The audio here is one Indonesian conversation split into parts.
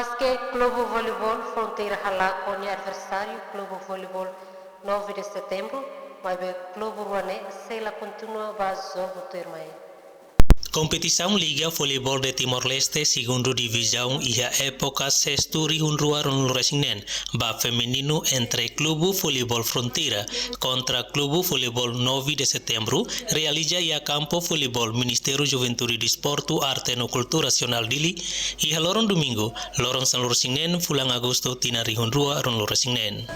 Mas que Clube Voleibol Fronteira Halá com o adversário Clube Voleibol 9 de setembro, mas o Clube Ruané se ela continua a jogo termai. Competição Liga Voleibol de Timor-Leste, segunda divisão e a época sexto rihunrua Resinen, ba feminino entre Clube Voleibol Fronteira contra Clube Voleibol 9 de setembro, realiza a campo Voleibol Ministério Juventude e Desporto, Arte e Cultura Nacional Dili, e a lorong domingo, lorong San Resinen, fulang agosto, tina rihunrua Resinen.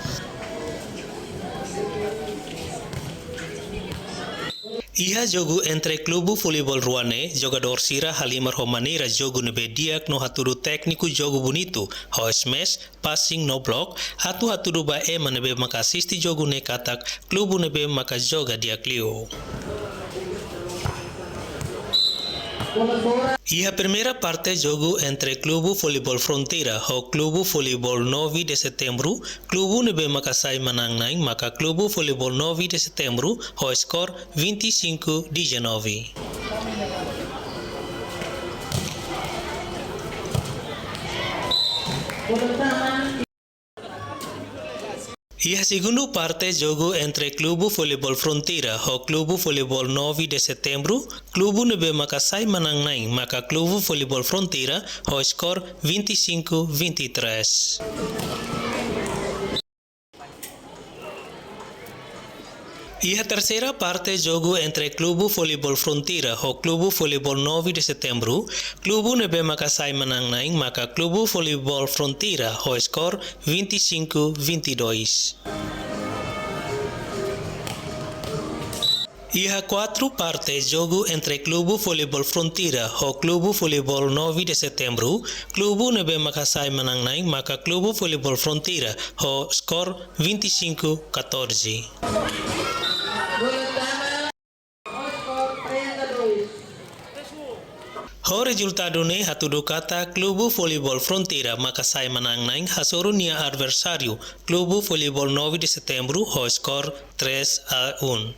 Iha jogo entre Clube Voleibol Ruané, jogador Sira Halimar Romaneira jogo nebe diak no haturu técnico jogo bonito, ho smash, passing no block, haturu ba nebe maka assisti jogo ne katak, Clube nebe maka joga diak liu. E a primeira parte jogo entre Clube Voleibol Fronteira e Clube Voleibol 9 de setembro, Clube nebe makasai manang naing maka Clube Voleibol 9 de setembro o skor 25-19. E a segunda parte jogo entre Clube Voleibol Fronteira e Clube Voleibol 9 de setembro, Clube nebe makasai manang naing maka Clube Voleibol Fronteira o skor 25-23. E a terceira parte jogo entre Clube Voleibol Fronteira e Clube Voleibol 9 de setembro, Clube nebe makasai manang naing maka Clube Voleibol Fronteira o skor 25-22. E a quatro partes jogo entre Clube Voleibol Fronteira e Clube Voleibol 9 de setembro, Clube nebe makasai manang naing maka Clube Voleibol Fronteira o skor 25-14. O resultado ne hatudo kata Clube Voleibol Fronteira makasai manang naing hasoro nia adversário Clube Voleibol 9 de setembro o skor 3-1.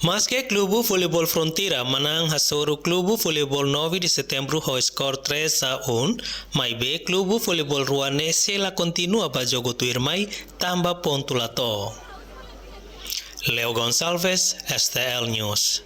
Mas que Clube Voleibol Fronteira manang hasoro Clube Voleibol 9 de setembro o skor 3-1, mai be Clube Voleibol Ruané se la continua ba jogo tuirmai tamba pontulato. Leo Gonçalves, STL News.